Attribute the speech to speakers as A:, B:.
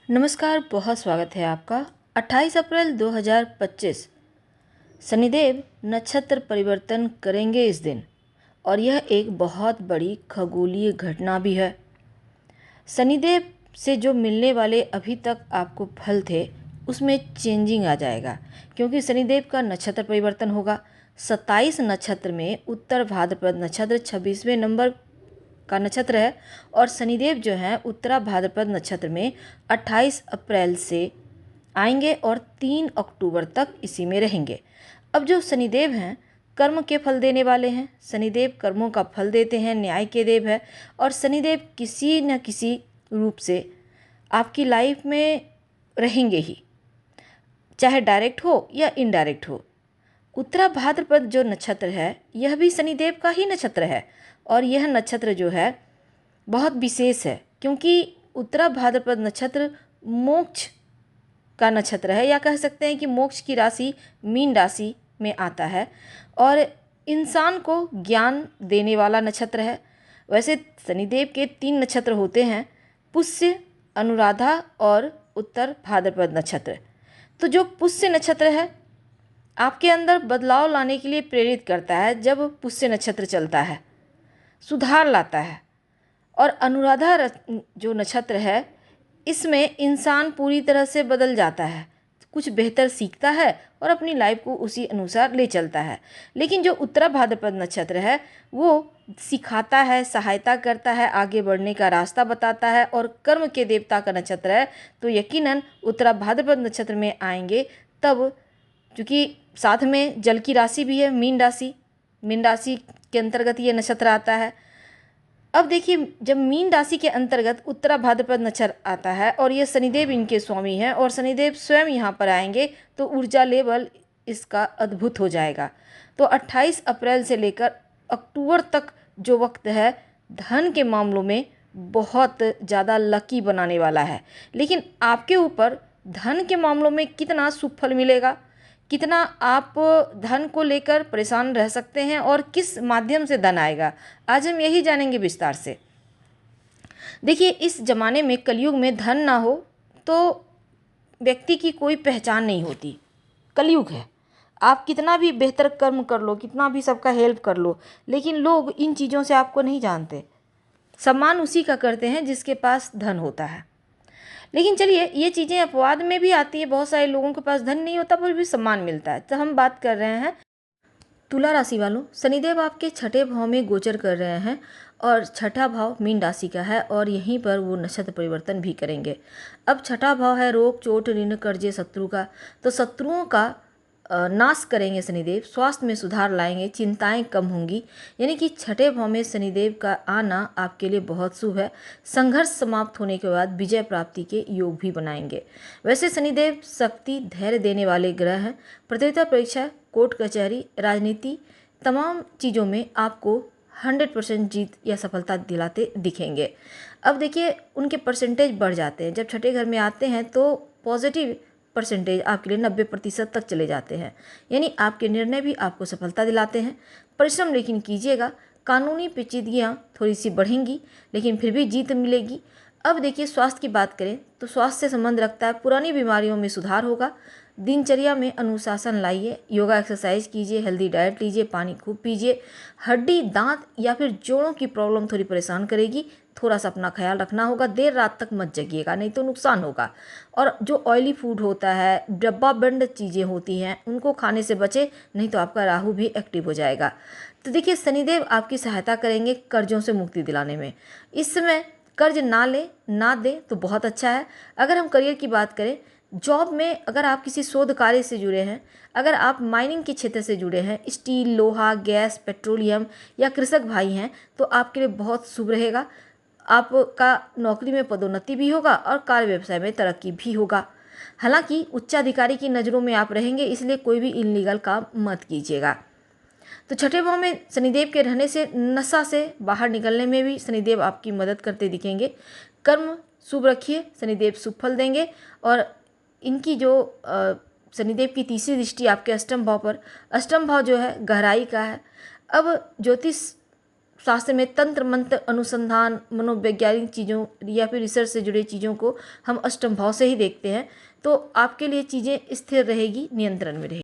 A: नमस्कार, बहुत स्वागत है आपका। 28 अप्रैल 2025 शनिदेव नक्षत्र परिवर्तन करेंगे इस दिन, और यह एक बहुत बड़ी खगोलीय घटना भी है। शनिदेव से जो मिलने वाले अभी तक आपको फल थे उसमें चेंजिंग आ जाएगा, क्योंकि शनिदेव का नक्षत्र परिवर्तन होगा। 27 नक्षत्र में उत्तर भाद्रपद नक्षत्र 26वें नंबर का नक्षत्र है, और शनिदेव जो है उत्तरा भाद्रपद नक्षत्र में 28 अप्रैल से आएंगे और 3 अक्टूबर तक इसी में रहेंगे। अब जो शनिदेव हैं कर्म के फल देने वाले हैं। शनिदेव कर्मों का फल देते हैं, न्याय के देव है, और शनिदेव किसी न किसी रूप से आपकी लाइफ में रहेंगे ही, चाहे डायरेक्ट हो या इनडायरेक्ट हो। उत्तरा भाद्रपद जो नक्षत्र है यह भी शनिदेव का ही नक्षत्र है, और यह नक्षत्र जो है बहुत विशेष है, क्योंकि उत्तरा भाद्रपद नक्षत्र मोक्ष का नक्षत्र है, या कह सकते हैं कि मोक्ष की राशि मीन राशि में आता है, और इंसान को ज्ञान देने वाला नक्षत्र है। वैसे शनिदेव के 3 नक्षत्र होते हैं, पुष्य, अनुराधा और उत्तर भाद्रपद नक्षत्र। तो जो पुष्य नक्षत्र है आपके अंदर बदलाव लाने के लिए प्रेरित करता है। जब पुष्य नक्षत्र चलता है सुधार लाता है, और अनुराधा जो नक्षत्र है इसमें इंसान पूरी तरह से बदल जाता है, कुछ बेहतर सीखता है और अपनी लाइफ को उसी अनुसार ले चलता है। लेकिन जो उत्तरा भाद्रपद नक्षत्र है वो सिखाता है, सहायता करता है, आगे बढ़ने का रास्ता बताता है, और कर्म के देवता का नक्षत्र है। तो यकीनन उत्तरा भाद्रपद नक्षत्र में आएंगे तब, क्योंकि साथ में जल की राशि भी है मीन राशि, मीन राशि के अंतर्गत ये नक्षत्र आता है। अब देखिए, जब मीन राशि के अंतर्गत उत्तरा भाद्रपद नक्षत्र आता है और ये शनिदेव इनके स्वामी हैं, और शनिदेव स्वयं यहाँ पर आएंगे, तो ऊर्जा लेवल इसका अद्भुत हो जाएगा। तो 28 अप्रैल से लेकर अक्टूबर तक जो वक्त है धन के मामलों में बहुत ज़्यादा लकी बनाने वाला है। लेकिन आपके ऊपर धन के मामलों में कितना शुभ फल मिलेगा, कितना आप धन को लेकर परेशान रह सकते हैं, और किस माध्यम से धन आएगा, आज हम यही जानेंगे विस्तार से। देखिए, इस ज़माने में कलयुग में धन ना हो तो व्यक्ति की कोई पहचान नहीं होती। कलयुग है, आप कितना भी बेहतर कर्म कर लो, कितना भी सबका हेल्प कर लो, लेकिन लोग इन चीज़ों से आपको नहीं जानते। सम्मान उसी का करते हैं जिसके पास धन होता है। लेकिन चलिए, ये चीज़ें अपवाद में भी आती है। बहुत सारे लोगों के पास धन नहीं होता पर भी सम्मान मिलता है। तो हम बात कर रहे हैं तुला राशि वालों। शनिदेव आपके छठे भाव में गोचर कर रहे हैं, और छठा भाव मीन राशि का है, और यहीं पर वो नक्षत्र परिवर्तन भी करेंगे। अब छठा भाव है रोग, चोट, ऋण, कर्जे, शत्रु का। तो शत्रुओं का नाश करेंगे शनिदेव, स्वास्थ्य में सुधार लाएंगे, चिंताएं कम होंगी। यानी कि छठे भाव में शनिदेव का आना आपके लिए बहुत शुभ है। संघर्ष समाप्त होने के बाद विजय प्राप्ति के योग भी बनाएंगे। वैसे शनिदेव शक्ति, धैर्य देने वाले ग्रह हैं। प्रतियोगिता परीक्षा, कोर्ट कचहरी, राजनीति, तमाम चीज़ों में आपको 100% जीत या सफलता दिलाते दिखेंगे। अब देखिए, उनके परसेंटेज बढ़ जाते हैं। जब छठे घर में आते हैं तो पॉजिटिव परसेंटेज आपके लिए 90% तक चले जाते हैं। यानी आपके निर्णय भी आपको सफलता दिलाते हैं। परिश्रम लेकिन कीजिएगा। कानूनी पेचीदगियाँ थोड़ी सी बढ़ेंगी, लेकिन फिर भी जीत मिलेगी। अब देखिए, स्वास्थ्य की बात करें तो स्वास्थ्य से संबंध रखता है। पुरानी बीमारियों में सुधार होगा। दिनचर्या में अनुशासन लाइए, योगा एक्सरसाइज कीजिए, हेल्दी डाइट लीजिए, पानी खूब पीजिए। हड्डी, दांत या फिर जोड़ों की प्रॉब्लम थोड़ी परेशान करेगी, थोड़ा सा अपना ख्याल रखना होगा। देर रात तक मत जगिएगा, नहीं तो नुकसान होगा। और जो ऑयली फूड होता है, डब्बा बंद चीज़ें होती हैं, उनको खाने से बचे, नहीं तो आपका राहु भी एक्टिव हो जाएगा। तो देखिए, शनिदेव आपकी सहायता करेंगे कर्जों से मुक्ति दिलाने में। इस समय कर्ज ना लें, ना दें तो बहुत अच्छा है। अगर हम करियर की बात करें, जॉब में अगर आप किसी शोध कार्य से जुड़े हैं, अगर आप माइनिंग के क्षेत्र से जुड़े हैं, स्टील, लोहा, गैस, पेट्रोलियम या कृषक भाई हैं, तो आपके लिए बहुत शुभ रहेगा। आपका नौकरी में पदोन्नति भी होगा और कार्य व्यवसाय में तरक्की भी होगा। हालांकि उच्चाधिकारी की नज़रों में आप रहेंगे, इसलिए कोई भी इलीगल काम मत कीजिएगा। तो छठे भाव में शनिदेव के रहने से नशा से बाहर निकलने में भी शनिदेव आपकी मदद करते दिखेंगे। कर्म शुभ रखिए, शनिदेव शुभ फल देंगे। और इनकी जो शनिदेव की तीसरी दृष्टि आपके अष्टम भाव पर, अष्टम भाव जो है गहराई का है। अब ज्योतिष शास्त्र में तंत्र मंत्र अनुसंधान मनोवैज्ञानिक चीज़ों या फिर रिसर्च से जुड़े चीज़ों को हम अष्टम भाव से ही देखते हैं, तो आपके लिए चीज़ें स्थिर रहेगी, नियंत्रण में रहेगी।